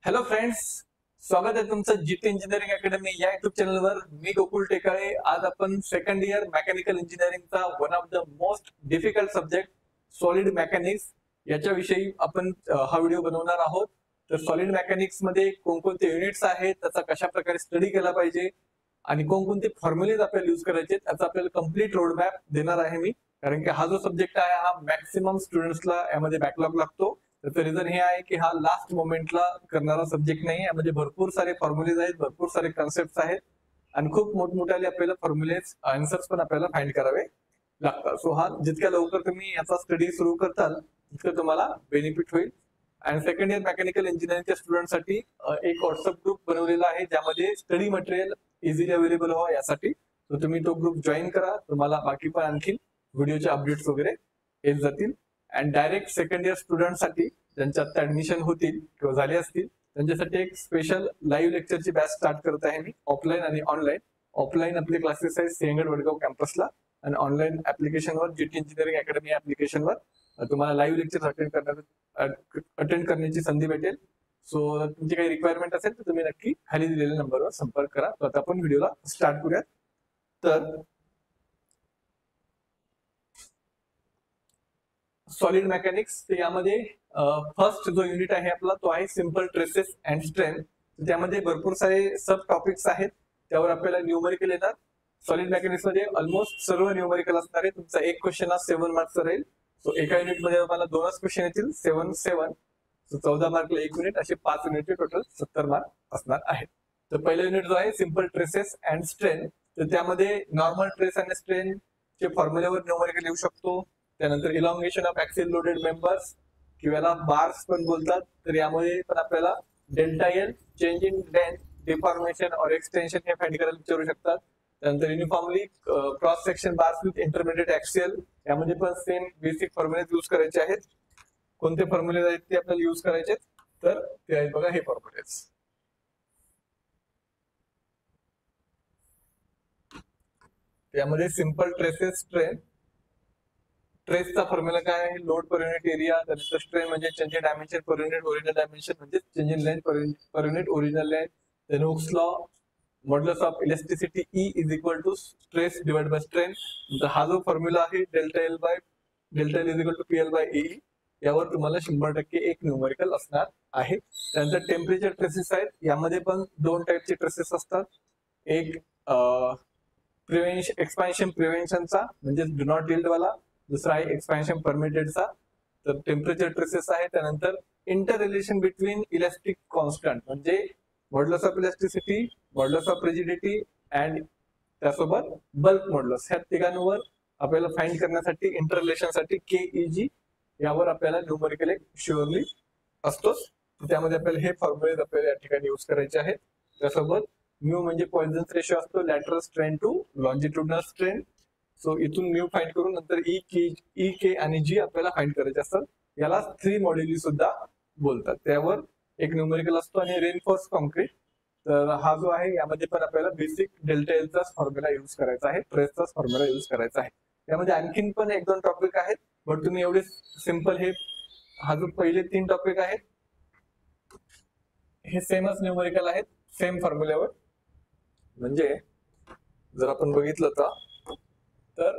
Hello friends, स्वागत आहे तुमचं जीटी इंजिनिअरिंग अकॅडमी या युट्यूब चॅनलवर. मी गोकुल टेकाळे. आज आपण सेकंड इयर मेकॅनिकल इंजिनिअरिंगचा one of the most difficult subject solid mechanics याच्याविषयी आपण हा व्हिडिओ बनवणार आहोत. तर सॉलिड मेकॅनिक्स मध्ये कोणकोणते युनिट्स आहेत, त्याचा कशा प्रकारे स्टडी केला पाहिजे आणि कोणकोणते फॉर्म्युलेज आपल्याला यूज करायचे त्याचा आपल्याला कम्प्लीट रोड मॅप देणार आहे मी. कारण की हा जो सब्जेक्ट आहे हा मॅक्सिमम स्टुडंट्सला यामध्ये बॅकलॉग लागतो. त्याचं रिझन हे आहे की हा लास्ट मोमेंटला करणारा सब्जेक्ट नाही. यामध्ये भरपूर सारे फॉर्म्युलेज आहेत, भरपूर सारे कन्सेप्ट आहेत आणि खूप मोठमोठ्याले आपल्याला फॉर्म्युलेज आन्सर्स पण आपल्याला फाइंड करावे लागतात. सो हा जितक्या लवकर तुम्ही याचा स्टडी सुरू करताल तितकं तुम्हाला बेनिफिट होईल. आणि सेकंड इयर मेकॅनिकल इंजिनिअरिंगच्या स्टुडंटसाठी एक व्हॉट्सअप ग्रुप बनवलेला आहे ज्यामध्ये स्टडी मटेरियल इझिली अवेलेबल व्हावं यासाठी. तर तुम्ही तो ग्रुप जॉईन करा. तुम्हाला बाकी पण आणखी व्हिडिओचे अपडेट्स वगैरे येत जातील. अँड डायरेक्ट सेकंड इयर स्टुडंटसाठी ज्यांच्या आता ऍडमिशन होतील किंवा झाले असतील त्यांच्यासाठी एक स्पेशल लाईव्ह लेक्चरची बॅच स्टार्ट करत आहे मी, ऑफलाईन आणि ऑनलाईन. ऑफलाईन आपले क्लासेस आहेत सिंहगड वडगाव कॅम्पसला आणि ऑनलाईन ऍप्लिकेशनवर जीटी इंजिनिअरिंग अकॅडमी ऍप्लिकेशनवर तुम्हाला लाईव्ह लेक्चर अटेंड करण्याची संधी भेटेल. सो तुमची काही रिक्वायरमेंट असेल तर तुम्ही नक्की खाली दिलेल्या नंबरवर संपर्क करा. तर आता आपण व्हिडिओला स्टार्ट करूयात. तर सॉलिड मेकॅनिक्स यामध्ये फर्स्ट जो युनिट आहे आपला तो आहे सिंपल ट्रेसेस अँड स्ट्रेंथ. त्यामध्ये भरपूर सारे सब टॉपिक्स आहेत, त्यावर आपल्याला न्यूमरिकल येणार. सॉलिड मेकॅनिक्स मध्ये ऑलमोस्ट सर्व न्यूमरिकल असणार आहे. तुमचा एक क्वेश्चन हा 7 मार्क्सचा राहील. सो एका युनिट मध्ये तुम्हाला 2च क्वेश्चन येतील, 7-7. सो 14 मार्कला एक युनिट, असे 5 युनिटचे टोटल 70 मार्क असणार आहेत. तर पहिला युनिट जो आहे सिंपल ट्रेसेस अँड स्ट्रेंथ, तर त्यामध्ये नॉर्मल ट्रेस आणि स्ट्रेन चे फॉर्म्युल्यावर न्यूमरिकल येऊ शकतो. त्यानंतर elongation of axial loaded members किंवा बार्स पण बोलतात. तर यामध्ये पण आपल्याला delta L, change in length, deformation और एक्सटेन्शन हे फाइंड करायला विचारू शकतात. त्यानंतर uniformly cross section bars with intermediate axial, यामध्ये पण सेम बेसिक फॉर्म्युले यूज करायचे आहेत. कोणते फॉर्म्युले आहेत ते आपल्याला यूज करायचे, तर ते आहेत बघा हे फॉर्म्युलेज. त्यामध्ये सिंपल ट्रेसेस स्ट्रेन, ट्रेसचा फॉर्म्युला काय आहे, लोड पर युनिट एरिया. त्यानंतर स्ट्रेन म्हणजे change in dimension per unit original dimension म्हणजे change in length per unit original length. Then Hooke's law, modulus of elasticity E is equal to stress divide by strain. हा जो formula आहे delta L is equal to P L by E, यावर तुम्हाला 100% एक numerical असणार आहे. त्यानंतर temperature traces आहेत. यामध्ये पण 2 टाईपचे ट्रेसेस असतात. एक एक्सपान्शन प्रिव्हेन्शनचा म्हणजे डू नॉट यील्ड वाला, दुसरा आहे एक्सपान्शन परमिटेडचा. तर टेम्परेचर ट्रेसेस आहे. त्यानंतर inter relation between elastic constant म्हणजे modulus of elasticity, modulus of rigidity and त्यासोबत बल्क मॉड्युलस, ह्या तिघांवर आपल्याला फाइंड करण्यासाठी इंटर रिलेशन साठी केईजी यावर आपल्याला न्यूमरिकल एक शुअरली असतोच. त्यामध्ये आपल्याला हे फॉर्म्युले आपल्याला या ठिकाणी यूज करायचे आहेत. त्यासोबत म्यू म्हणजे पॉइझन्स रेशो असतो, lateral strain to longitudinal strain. So इथून म्यू फाइंड करून नंतर ई के आणि जी आपल्याला फाइंड करायचे असतात. याला 3 मॉड्युली सुद्धा बोलतात. त्यावर एक न्यूमरिकल असतो. आणि रेनफोर्स कॉन्क्रीट, तर हा जो आहे यामध्ये पण आपल्याला बेसिक डेल्टा एलचाच फॉर्म्युला यूज करायचा आहे, ट्रेसचाच फॉर्म्युला यूज करायचा आहे. त्यामध्ये आणखीन पण 1-2 टॉपिक आहेत, बट तुम्ही एवढे सिंपल हा जो पहिले 3 टॉपिक आहेत हे सेमच न्यूमरिकल आहेत, सेम फॉर्म्युल्यावर. म्हणजे जर आपण बघितलं तर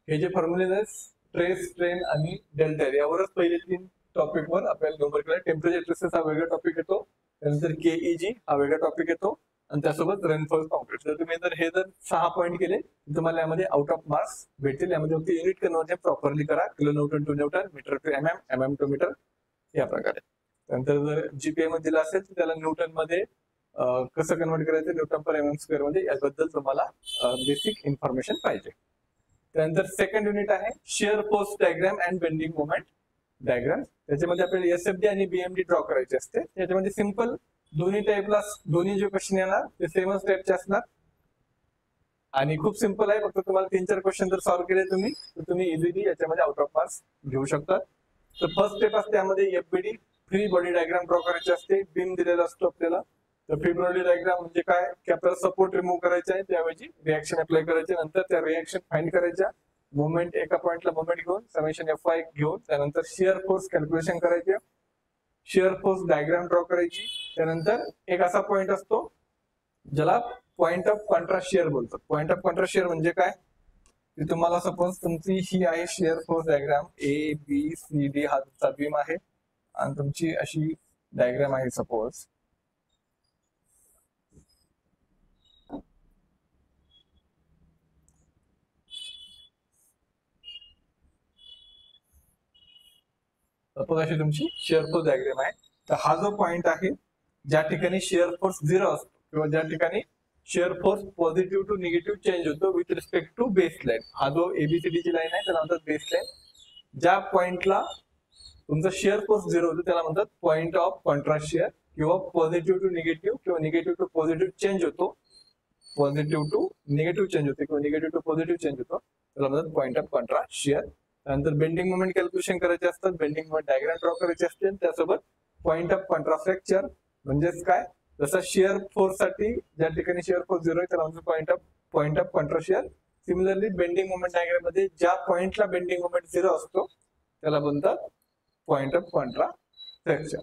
हे जे फॉर्म्युले आहेत ट्रेस, स्ट्रेन आणि डेल्टा यावरच पहिले 3 टॉपिक वर आपल्याला न्यूमरिकल. टेम्परेचर ट्रेसेस हा वेगळा टॉपिक येतो, त्यानंतर केईजी हा वेगळा टॉपिक येतो आणि त्यासोबत रेनफोर्स कॉन्क्रीट. तर तुम्ही जर 6 पॉईंट केले तुम्हाला यामध्ये आउट ऑफ मार्क्स भेटतील. यामध्ये फक्त युनिट कन्वर्जन प्रॉपरली करा, kilo newton to newton, metre to MM, MM to metre या प्रकारे. त्यानंतर जर जीपीए मध्ये दिला असेल तर त्याला न्यूटन मध्ये कसं कन्वर्ट करायचं, न्यूटन पर एमएम स्क्वेअर मध्ये, याबद्दल तुम्हाला बेसिक इन्फॉर्मेशन पाहिजे. त्यानंतर सेकंड युनिट आहे shear force diagram and bending moment diagram. त्याच्यामध्ये आपल्याला एसएफडी आणि बीएमडी ड्रॉ करायचे असते. त्याच्यामध्ये सिंपल दोन्ही टाईपला दोन्ही जे क्वेश्चन येणार ते सेमच टाईपचे असणार आणि खूप सिंपल आहे. फक्त तुम्हाला 3-4 क्वेश्चन जर सॉल्व्ह केले तर तुम्ही इझिली याच्यामध्ये आउट ऑफ मार्क्स घेऊ शकता. तर फर्स्ट स्टेप असते त्यामध्ये FBD, free body diagram draw करायची असते. बीम दिलेला असतो आपल्याला. तर फ्री बॉडी डायग्राम म्हणजे काय की आपल्याला सपोर्ट रिमूव्ह करायचा आहे, त्याऐवजी रिएक्शन अप्लाय करायचे. नंतर त्या रिएक्शन फाइंड करायच्या, मुवमेंट एका पॉइंटला मुवमेंट घेऊन समेशन एफ वाय घेऊन त्यानंतर शिअर फोर्स कॅल्क्युलेशन करायचे. शिअर फोर्स डायग्राम ड्रॉ करायची. त्यानंतर एक असा पॉइंट असतो ज्याला पॉइंट ऑफ कॉन्ट्रास्ट शिअर बोलतात. पॉइंट ऑफ कॉन्ट्रास्ट शिअर म्हणजे काय, की तुम्हाला सपोज तुमची ही आहे shear force diagram, A B C D हा तुमचा बीम आहे आणि तुमची अशी डायग्राम आहे सपोज. सपोज अशी तुमची शिअर फोर्स डायग्राम आहे. तर हा जो पॉइंट आहे ज्या ठिकाणी शिअर फोर्स 0 असतो किंवा ज्या ठिकाणी shear force positive to negative change होतो with respect to base line, हा जो एबीसीडी ची लाईन आहे त्याला म्हणतात बेस लाईन. ज्या पॉइंटला तुमचा शिअर फोर्स 0 होतो त्याला म्हणतात पॉइंट ऑफ कॉन्ट्रास्ट शिअर, किंवा पॉझिटिव्ह टू निगेटिव्ह किंवा निगेटिव्ह टू पॉझिटिव्ह चेंज होतो, पॉझिटिव्ह टू निगेटिव्ह चेंज होते किंवा निगेटिव्ह टू पॉझिटिव्ह चेंज होतो, त्याला म्हणतात पॉइंट ऑफ कॉन्ट्रास्ट शिअर. त्यानंतर बेंडिंग मोमेंट कॅल्क्युलेशन करायचे असतात, बेंडिंग मोमेंट डायग्राम ड्रॉ करायचे असते, त्यासोबत पॉइंट ऑफ कॉन्ट्रास्ट फ्रॅक्चर म्हणजेच काय, जसं शिअर फोर्स साठी ज्या ठिकाणी शिअर फोर्स 0 आहे त्याला म्हणतात point of contrast shear. Similarly bending moment diagram मध्ये ज्या पॉइंटला बेंडिंग मोमेंट 0 असतो त्याला म्हणतात point of contrast fracture.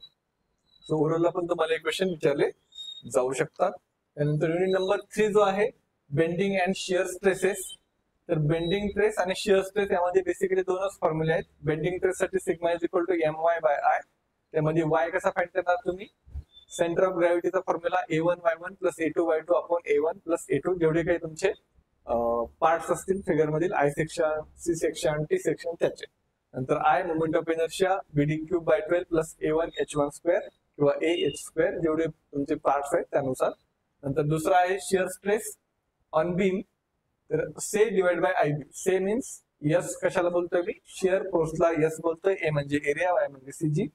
So overall पण तुम्हाला एक क्वेश्चन विचारले जाऊ शकतात. त्यानंतर युनिट नंबर 3 जो आहे बेंडिंग अँड शिअर स्ट्रेसेस. तर बेंडिंग ट्रेस आणि शिअर स्ट्रेस यामध्ये बेसिकली दोनच फॉर्म्युले आहेत. बेंडिंग ट्रेस साठी sigma is equal to my/i. त्यामध्ये y कसा फाइंड करणार तुम्ही, सेंटर ऑफ ग्रॅव्हिटीचा formula a1y1 plus a2y2 upon a1 plus a2, जेवढे काही तुमचे पार्ट्स असतील फिगर मधील I section, C section, T section त्याचे. नंतर I moment of inertia bd3/12 plus a1 h1 square किंवा ah स्क्वेअर, जेवढे तुमचे पार्ट्स आहेत त्यानुसार. नंतर दुसरा आहे शिअर स्ट्रेस ऑन बीम. तर S divide by I B. S means S कशाला बोलतोय मी, शिअर फोर्सला यस बोलतोय. ए म्हणजे एरिया, वाय म्हणजे CG,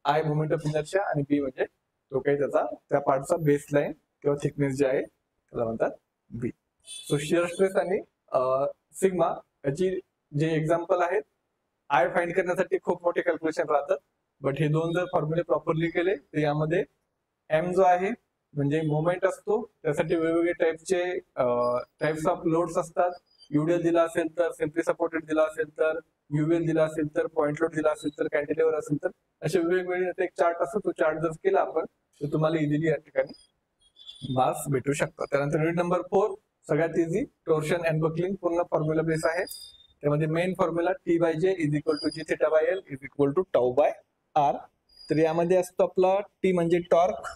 I moment of inertia आणि बी म्हणजे तो काही त्याचा त्या पार्टचा बेस लाईन किंवा थिकनेस जे आहे त्याला म्हणतात बी. सो शिअर स्ट्रेस आणि सिग्मा याची जे एक्झाम्पल आहेत, आय फाइंड करण्यासाठी खूप मोठे कॅल्क्युलेशन राहतात, बट हे दोन जर फॉर्म्युले प्रॉपरली केले तर यामध्ये एम जो आहे म्हणजे मोमेंट असतो, त्यासाठी वेगवेगळे टाइप्स ऑफ लोड्स असतात. युडीएल दिला असेल तर, सिम्पली सपोर्टेड दिला असेल तर, युएल दिला असेल तर, पॉइंट लोड दिला असेल तर, कॅन्टिलेव्हर असेल तर, असे वेगवेगळे एक चार्ट असतो. तो चार्ट जर केला आपण तर तुम्हाला इझिली या ठिकाणी मार्क्स भेटू शकतात. त्यानंतर युनिट नंबर 4 सगळ्यात इझी, टोर्शन अँड बकलिंग, पूर्ण फॉर्म्युला बेस आहे. त्यामध्ये main formula T/J is equal to G⁻L is equal to τ/r. तर यामध्ये असतो आपला T म्हणजे टॉर्क,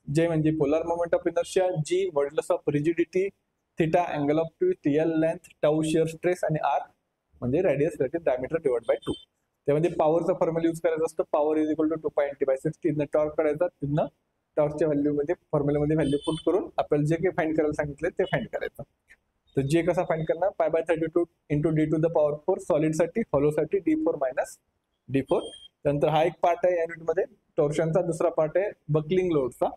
J म्हणजे polar moment of inertia, G modulus of rigidity, theta angle of twist, L length, tau shear stress आणि R म्हणजे radius related diameter divide by 2. त्यामध्ये पॉवरचा फॉर्म्युला यूज करायचा असतो. Power is equal to 2π×10⁻⁶. तिथनं torque काढायचा, तिथनं टॉर्कच्या व्हॅल्यू मध्ये फॉर्म्युल्यामध्ये व्हॅल्यू पुट करून आपल्याला जे काही फाइंड करायला सांगितले ते फाइंड करायचं. तर जे कसा फाइंड करणार, π/32 इंटू d⁴ सॉलिड साठी, हॉलो साठी d4 - d4. त्यानंतर हा एक पार्ट आहे या युनिट मध्ये टॉर्शनचा. दुसरा पार्ट आहे बकलिंग लोडचा.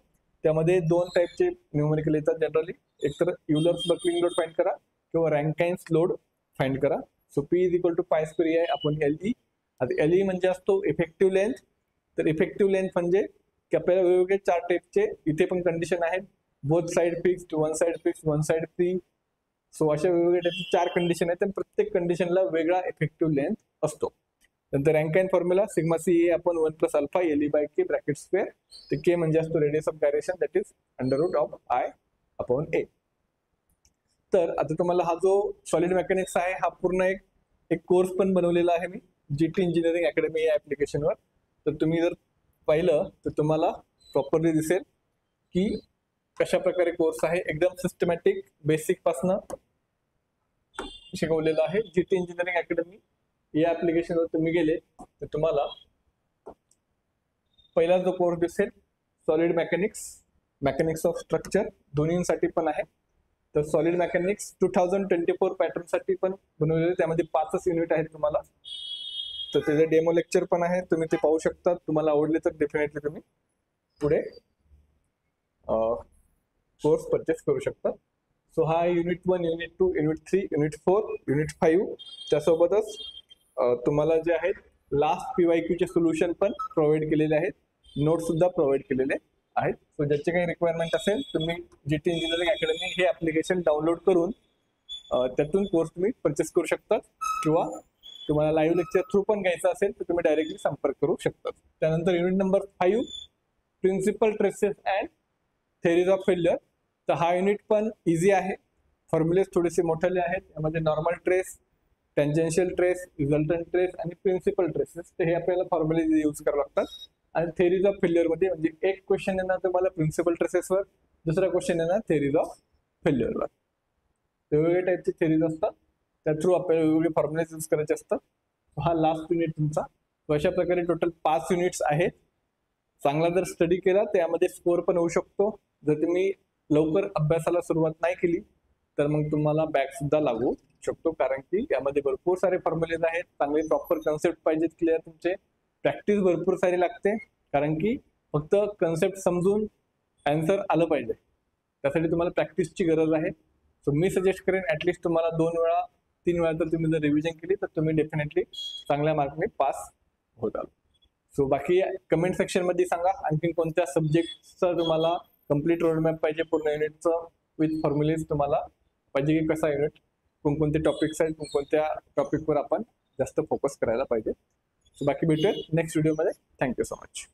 त्यामध्ये दोन टाइपचे न्यूमेरिकल येतात जनरली, एकतर युलर्स बकलिंग लोड फाइंड करा किंवा रँकाइन्स लोड फाइंड करा. So P is equal to π² upon LE. आता LE म्हणजे असतो इफेक्टिव्ह लेंथ. तर इफेक्टिव्ह लेंथ म्हणजे की आपल्याला वेगवेगळे 4 टाइपचे इथे पण कंडिशन आहेत, both side fixed, one side fixed, one side free. So अशा वेगवेगळ्या टाइपचे 4 कंडिशन आहेत आणि प्रत्येक कंडिशनला वेगळा इफेक्टिव्ह लेंथ असतो. नंतर Rankine formula sigma CA upon 1 plus alpha LE/K bracket square. ते K म्हणजे असतो radius of gyration, that is √I upon A. तर आता तुम्हाला हा जो सॉलिड मेकॅनिक्स आहे हा पूर्ण एक कोर्स पण बनवलेला आहे मी GT इंजिनिअरिंग अकॅडमी या ऍप्लिकेशनवर. तर तुम्ही जर पाहिलं तर तुम्हाला प्रॉपरली दिसेल की कशा प्रकारे कोर्स आहे. एकदम सिस्टमॅटिक बेसिक पासनं शिकवलेलं आहे. GT इंजिनिअरिंग अकॅडमी या ऍप्लिकेशनवर तुम्ही गेले तर तुम्हाला पहिला जो कोर्स दिसेल solid mechanics, mechanics of structure, दोन्हीसाठी पण आहे. तर सॉलिड मेकॅनिक्स 2024 पॅटर्न साठी पण बनवलेले, त्यामध्ये 5च युनिट आहेत तुम्हाला. तर त्याचे डेमो लेक्चर पण आहे, तुम्ही ते पाहू शकता. तुम्हाला आवडले तर डेफिनेटली तुम्ही पुढे कोर्स परचेस करू शकता. सो हा unit 1, unit 2, unit 3, unit 4, unit 5. त्यासोबतच तुम्हाला जे आहेत लास्ट PYQ चे सोल्युशन पण प्रोव्हाइड केलेले आहेत, नोट सुद्धा प्रोव्हाइड केलेले आहेत. सो ज्याचे काही रिक्वायरमेंट असेल तुम्ही GT इंजिनिअरिंग अकॅडमी हे ऍप्लिकेशन डाउनलोड करून त्यातून कोर्स तुम्ही परचेस करू शकता किंवा तुम्हाला लाईव्ह लेक्चर थ्रू पण घ्यायचं असेल तर तुम्ही डायरेक्टली संपर्क करू शकता. त्यानंतर unit number 5 principal stresses and theories of failure. तर हा युनिट पण इझी आहे. फॉर्म्युलेस थोडेसे मोठे आहेत. यामध्ये normal trace, tangential trace, resultant trace आणि प्रिन्सिपल ट्रेसेस, तर हे आपल्याला फॉर्म्युले यूज करावे लागतात. आणि थेरीज ऑफ फेल्युअर मध्ये म्हणजे एक क्वेश्चन येणार तुम्हाला प्रिन्सिपल ट्रेसेसवर, दुसरा क्वेश्चन येणार थेरीज ऑफ फेल्युअरवर. वेगवेगळ्या टाईपचे थेरीज असतात, त्या थ्रू आपल्याला वेगवेगळे फॉर्म्युलेज यूज करायचे असतात. हा लास्ट युनिट तुमचा. अशा प्रकारे टोटल 5 युनिट्स आहेत. चांगला जर स्टडी केला त्यामध्ये स्कोअर पण होऊ शकतो. जर तुम्ही लवकर अभ्यासाला सुरुवात नाही केली तर मग तुम्हाला बॅक सुद्धा लागू शकतो, कारण की यामध्ये भरपूर सारे फॉर्म्युलेज आहेत. चांगले प्रॉपर कन्सेप्ट पाहिजेत क्लिअर तुमचे. प्रॅक्टिस भरपूर सारी लागते, कारण की फक्त कन्सेप्ट समजून आन्सर आलं पाहिजे, त्यासाठी तुम्हाला प्रॅक्टिसची गरज आहे. सो मी सजेस्ट करेन ऍटलिस्ट तुम्हाला 2 वेळा 3 वेळा तर तुम्ही जर रिव्हिजन केली तर तुम्ही डेफिनेटली चांगल्या मार्कने पास होताल. सो बाकी कमेंट सेक्शन मध्ये सांगा आणखी कोणत्या सब्जेक्टचा तुम्हाला कम्प्लीट रोडमॅप पाहिजे, पूर्ण युनिटचं विथ फॉर्म्युलेज तुम्हाला पाहिजे की कसा युनिट, कोणकोणते टॉपिक्स आहेत, कोणत्या टॉपिकवर आपण जास्त फोकस करायला पाहिजे. सो बाकी भेटूया नेक्स्ट व्हिडिओमध्ये. Thank you so much.